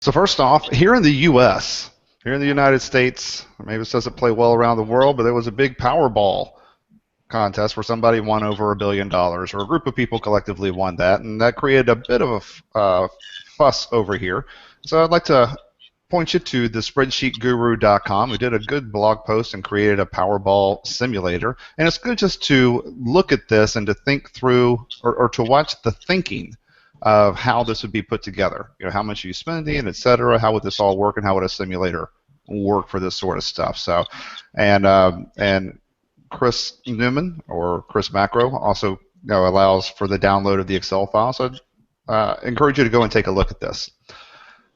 So first off, here in the U.S., here in the United States, maybe this doesn't play well around the world, but there was a big Powerball contest where somebody won over $1 billion, or a group of people collectively won that, and that created a bit of a fuss over here. So I'd like to point you to the spreadsheetguru.com. We did a good blog post and created a Powerball simulator, and it's good just to look at this and to think through, or to watch the thinking of how this would be put together. You know, how much are you spending, et cetera, how would this all work, and how would a simulator work for this sort of stuff. So, and Chris Newman, or Chris Macro, also allows for the download of the Excel file. So I'd encourage you to go and take a look at this.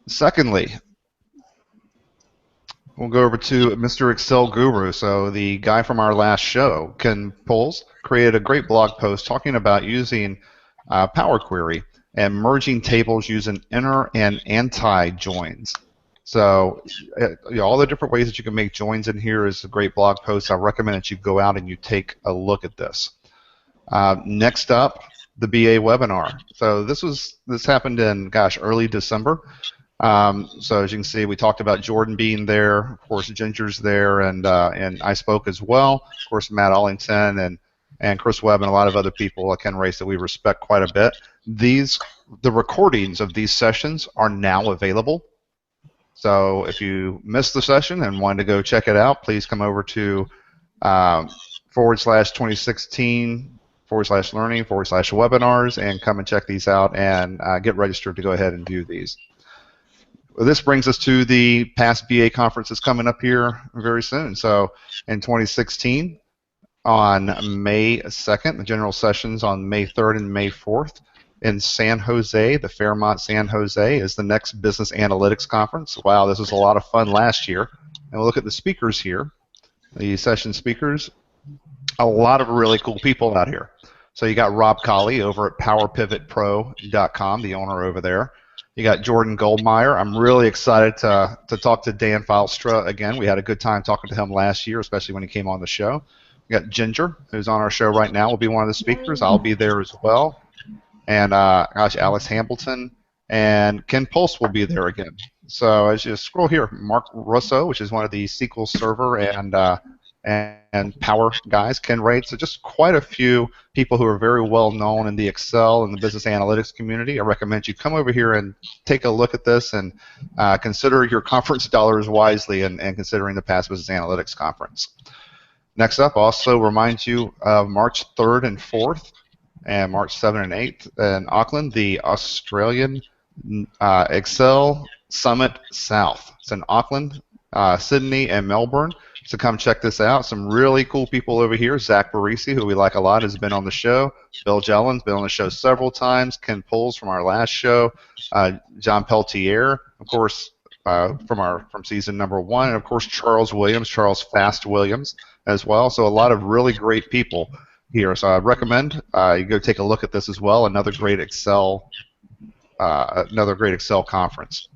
Secondly, we'll go over to Mr. Excel Guru. So the guy from our last show, Ken Poles, created a great blog post talking about using Power Query and merging tables using inner and anti-joins. So all the different ways that you can make joins in here is a great blog post. I recommend that you go out and you take a look at this. Next up, the BA webinar. So this happened in, early December. So as you can see, we talked about Jordan being there. Of course, Ginger's there, and I spoke as well. Of course, Matt Allington and Chris Webb and a lot of other people, Ken Race, that we respect quite a bit. The recordings of these sessions are now available. So if you missed the session and wanted to go check it out, please come over to /2016/learning/webinars and come and check these out and get registered to go ahead and view these. Well, this brings us to the past BA conferences coming up here very soon. So in 2016, on May 2nd, the general sessions on May 3rd and May 4th. In San Jose, the Fairmont San Jose, is the next Business Analytics Conference. Wow, this was a lot of fun last year. And we'll look at the speakers here, the session speakers. A lot of really cool people out here. So you got Rob Colley over at PowerPivotPro.com, the owner over there. You got Jordan Goldmeyer. I'm really excited to talk to Dan Filstra again. We had a good time talking to him last year, especially when he came on the show. We got Ginger, who's on our show right now, will be one of the speakers. I'll be there as well. And Alex Hambleton and Ken Pulse will be there again. So as you scroll here, Mark Russo, which is one of the SQL Server and Power guys, Ken Wright. So just quite a few people who are very well known in the Excel and the business analytics community. I recommend you come over here and take a look at this and consider your conference dollars wisely and considering the past Business Analytics Conference. Next up, also remind you of March 3rd and 4th. And March 7th and 8th in Auckland, the Australian Excel Summit South. It's in Auckland, Sydney, and Melbourne. So come check this out. Some really cool people over here. Zach Barisi, who we like a lot, has been on the show. Bill Jellen's been on the show several times. Ken Poles from our last show. John Peltier, of course, from season number 1. And, of course, Charles Fast Williams as well. So a lot of really great people here. So I recommend you go take a look at this as well. Another great Excel conference.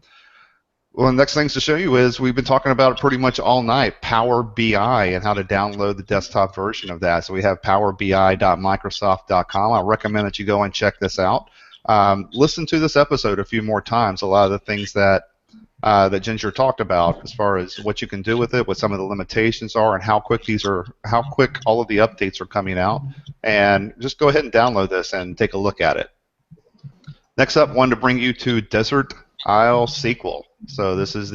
Well, the next things to show you is we've been talking about it pretty much all night, Power BI and how to download the desktop version of that. So we have powerbi.microsoft.com. I recommend that you go and check this out. Listen to this episode a few more times. A lot of the things that Ginger talked about as far as what you can do with it, what some of the limitations are, and how quick all of the updates are coming out. And just go ahead and download this and take a look at it. Next up, wanted to bring you to Desert Isle SQL. So this is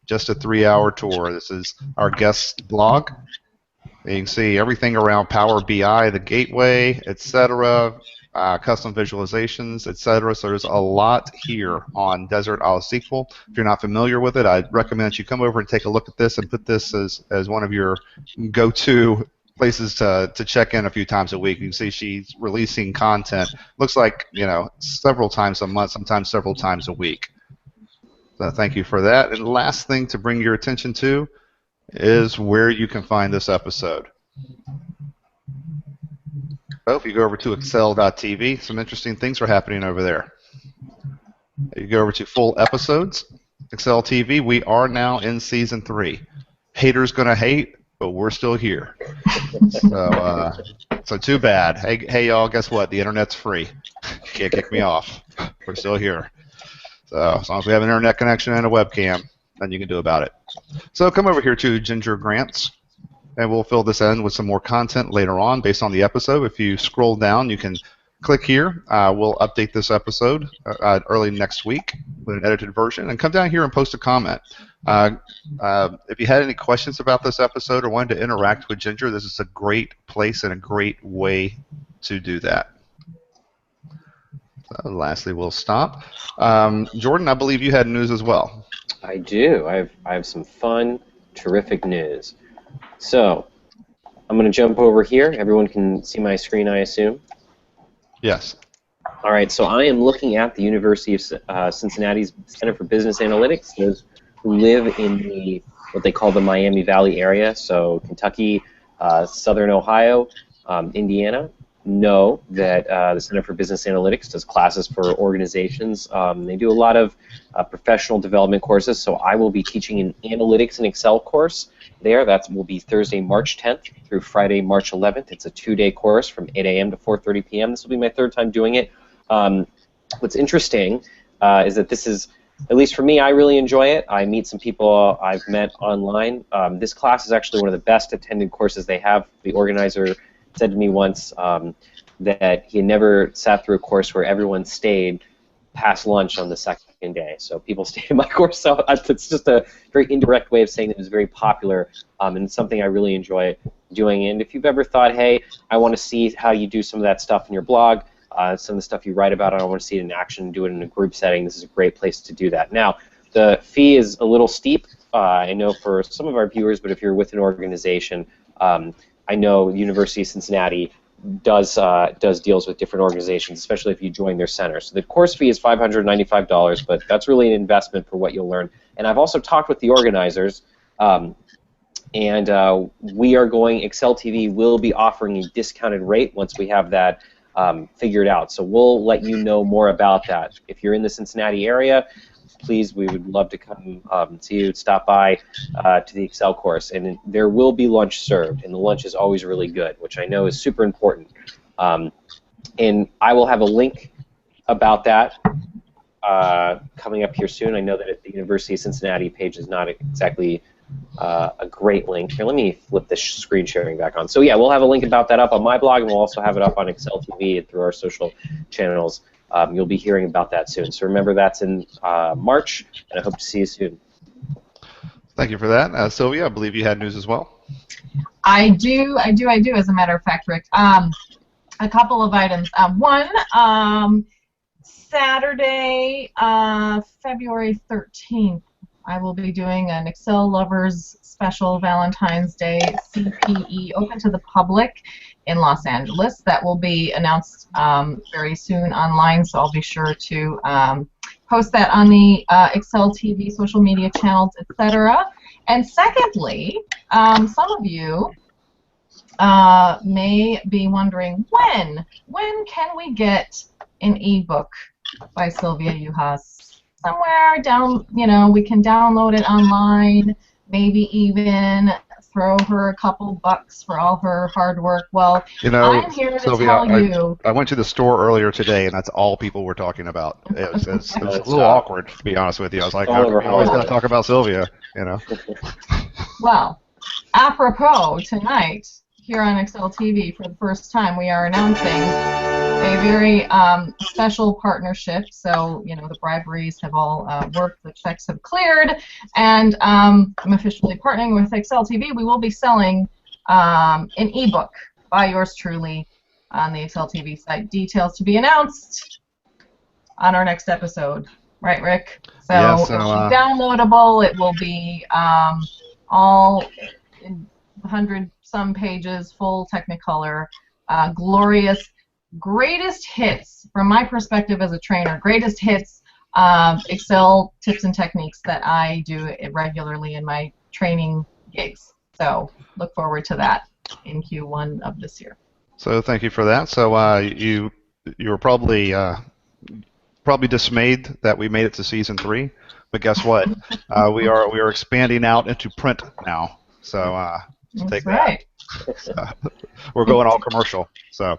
just a 3-hour tour. This is our guest blog. You can see everything around Power BI, the gateway, etc., custom visualizations, etc. So there's a lot here on Desert Isle SQL. If you're not familiar with it, I'd recommend that you come over and take a look at this and put this as one of your go-to places to check in a few times a week. You can see she's releasing content. Looks like several times a month, sometimes several times a week. So thank you for that. And the last thing to bring your attention to is where you can find this episode. So if you go over to excel.tv, some interesting things are happening over there. You go over to full episodes, Excel TV, we are now in season 3. Haters gonna hate, but we're still here. So too bad. Hey y'all, guess what? The internet's free. You can't kick me off. We're still here. So as long as we have an internet connection and a webcam, nothing you can do about it. So come over here to Ginger Grants, and we'll fill this in with some more content later on based on the episode. If you scroll down, you can click here. We'll update this episode early next week with an edited version, and come down here and post a comment. If you had any questions about this episode or wanted to interact with Ginger, this is a great place and a great way to do that. So lastly, we'll stop. Jordan, I believe you had news as well. I do. I have some fun, terrific news. So I'm going to jump over here. Everyone can see my screen, I assume. Yes. All right, so I am looking at the University of Cincinnati's Center for Business Analytics. Those who live in what they call the Miami Valley area, so Kentucky, Southern Ohio, Indiana, know that the Center for Business Analytics does classes for organizations. They do a lot of professional development courses, so I will be teaching an Analytics and Excel course there. That will be Thursday, March 10th through Friday, March 11th. It's a 2-day course from 8 a.m. to 4:30 p.m. This will be my third time doing it. What's interesting is that this is, at least for me, I really enjoy it. I meet some people I've met online. This class is actually one of the best attended courses they have. The organizer said to me once that he had never sat through a course where everyone stayed past lunch on the second day. So people stayed in my course. So it's just a very indirect way of saying that it was very popular, and it's something I really enjoy doing. And if you've ever thought, hey, I want to see how you do some of that stuff in your blog, some of the stuff you write about, I want to see it in action, do it in a group setting, this is a great place to do that. Now, the fee is a little steep, I know, for some of our viewers, but if you're with an organization, I know the University of Cincinnati does deals with different organizations, especially if you join their center. So the course fee is $595, but that's really an investment for what you'll learn. And I've also talked with the organizers, and we are going, Excel TV will be offering a discounted rate once we have that figured out. So we'll let you know more about that. If you're in the Cincinnati area, please, we would love to come see you, stop by to the Excel course. And there will be lunch served, and the lunch is always really good, which I know is super important. And I will have a link about that coming up here soon. I know that the University of Cincinnati page is not exactly a great link. Here, let me flip this screen sharing back on. So yeah, we'll have a link about that up on my blog, and we'll also have it up on Excel TV and through our social channels. You'll be hearing about that soon. So remember, that's in March, and I hope to see you soon. Thank you for that. Sylvia, I believe you had news as well. I do, as a matter of fact, Rick. A couple of items. One, Saturday, February 13th, I will be doing an Excel Lovers special Valentine's Day CPE open to the public in Los Angeles. That will be announced very soon online, so I'll be sure to post that on the Excel TV social media channels, etc. And secondly, some of you may be wondering, when can we get an ebook by Sylvia Juhas? Somewhere down, we can download it online, maybe even throw her a couple bucks for all her hard work. Well, I'm here to Sylvia, tell you. I went to the store earlier today, and that's all people were talking about. It was a little awkward, to be honest with you. I was like, we always got to talk about Sylvia, Well, apropos, tonight, here on Excel TV, for the first time, we are announcing a very special partnership. So, the briberies have all worked, the checks have cleared, and I'm officially partnering with Excel TV. We will be selling an ebook by yours truly on the Excel TV site. Details to be announced on our next episode. Right, Rick? So, yeah, it'll be downloadable. It will be all in 100-some pages, full Technicolor, glorious. Greatest hits, from my perspective as a trainer, greatest hits Excel tips and techniques that I do regularly in my training gigs. So look forward to that in Q1 of this year. So thank you for that. So you were probably dismayed that we made it to season 3, but guess what? we are expanding out into print now. So take right. that. So, we're going all commercial. So.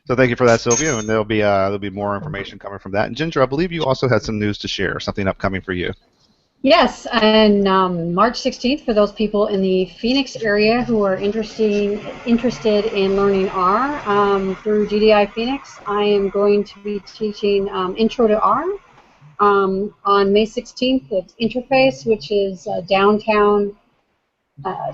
So thank you for that, Sylvia, and there'll be more information coming from that. And Ginger, I believe you also had some news to share, something upcoming for you. Yes, and March 16th, for those people in the Phoenix area who are interested in learning R through GDI Phoenix, I am going to be teaching Intro to R on May 16th at Interface, which is downtown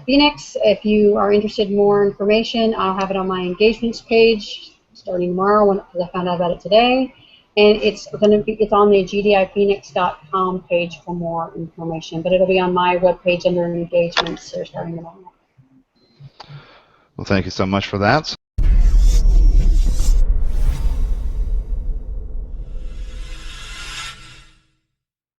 Phoenix. If you are interested in more information, I'll have it on my engagements page starting tomorrow because I found out about it today. And it's on the gdiphoenix.com page for more information, but it'll be on my webpage under engagements starting tomorrow. Well, thank you so much for that.